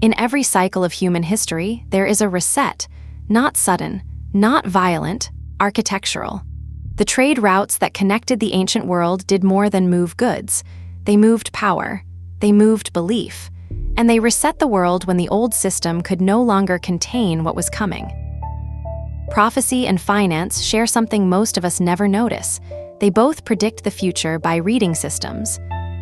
In every cycle of human history, there is a reset, not sudden, not violent, architectural. The trade routes that connected the ancient world did more than move goods. They moved power, they moved belief, and they reset the world when the old system could no longer contain what was coming. Prophecy and finance share something most of us never notice. They both predict the future by reading systems.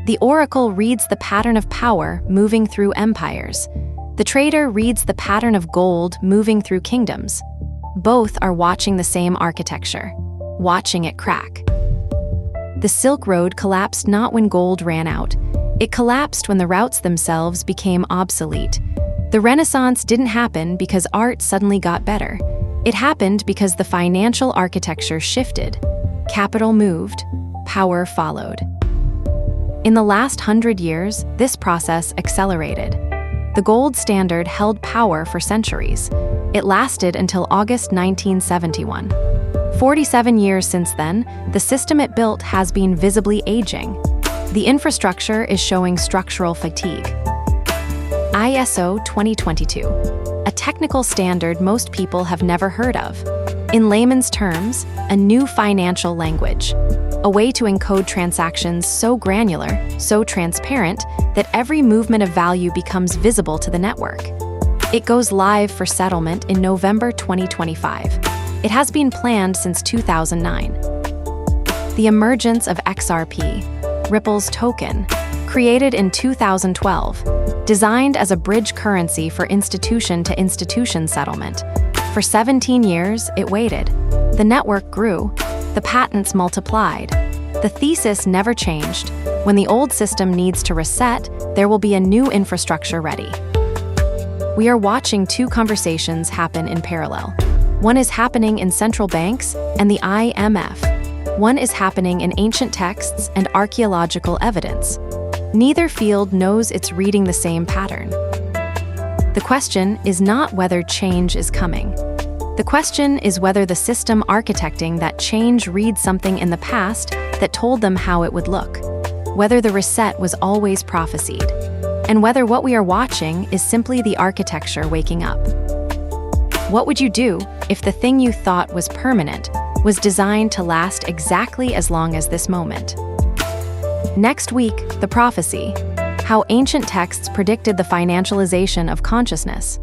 The oracle reads the pattern of power moving through empires. The trader reads the pattern of gold moving through kingdoms. Both are watching the same architecture, watching it crack. The Silk Road collapsed not when gold ran out. It collapsed when the routes themselves became obsolete. The Renaissance didn't happen because art suddenly got better. It happened because the financial architecture shifted. Capital moved, power followed. In the last 100 years, this process accelerated. The gold standard held power for centuries. It lasted until August 1971. 47 years since then, the system it built has been visibly aging. The infrastructure is showing structural fatigue. ISO 2022, a technical standard most people have never heard of. In layman's terms, a new financial language, a way to encode transactions so granular, so transparent, that every movement of value becomes visible to the network. It goes live for settlement in November 2025. It has been planned since 2009. The emergence of XRP, Ripple's token, created in 2012, designed as a bridge currency for institution-to-institution settlement. For 17 years, it waited. The network grew. The patents multiplied. The thesis never changed. When the old system needs to reset, there will be a new infrastructure ready. We are watching two conversations happen in parallel. One is happening in central banks and the IMF. One is happening in ancient texts and archaeological evidence. Neither field knows it's reading the same pattern. The question is not whether change is coming. The question is whether the system architecting that change reads something in the past that told them how it would look, whether the reset was always prophesied, and whether what we are watching is simply the architecture waking up. What would you do if the thing you thought was permanent was designed to last exactly as long as this moment? Next week, the prophecy, how ancient texts predicted the financialization of consciousness.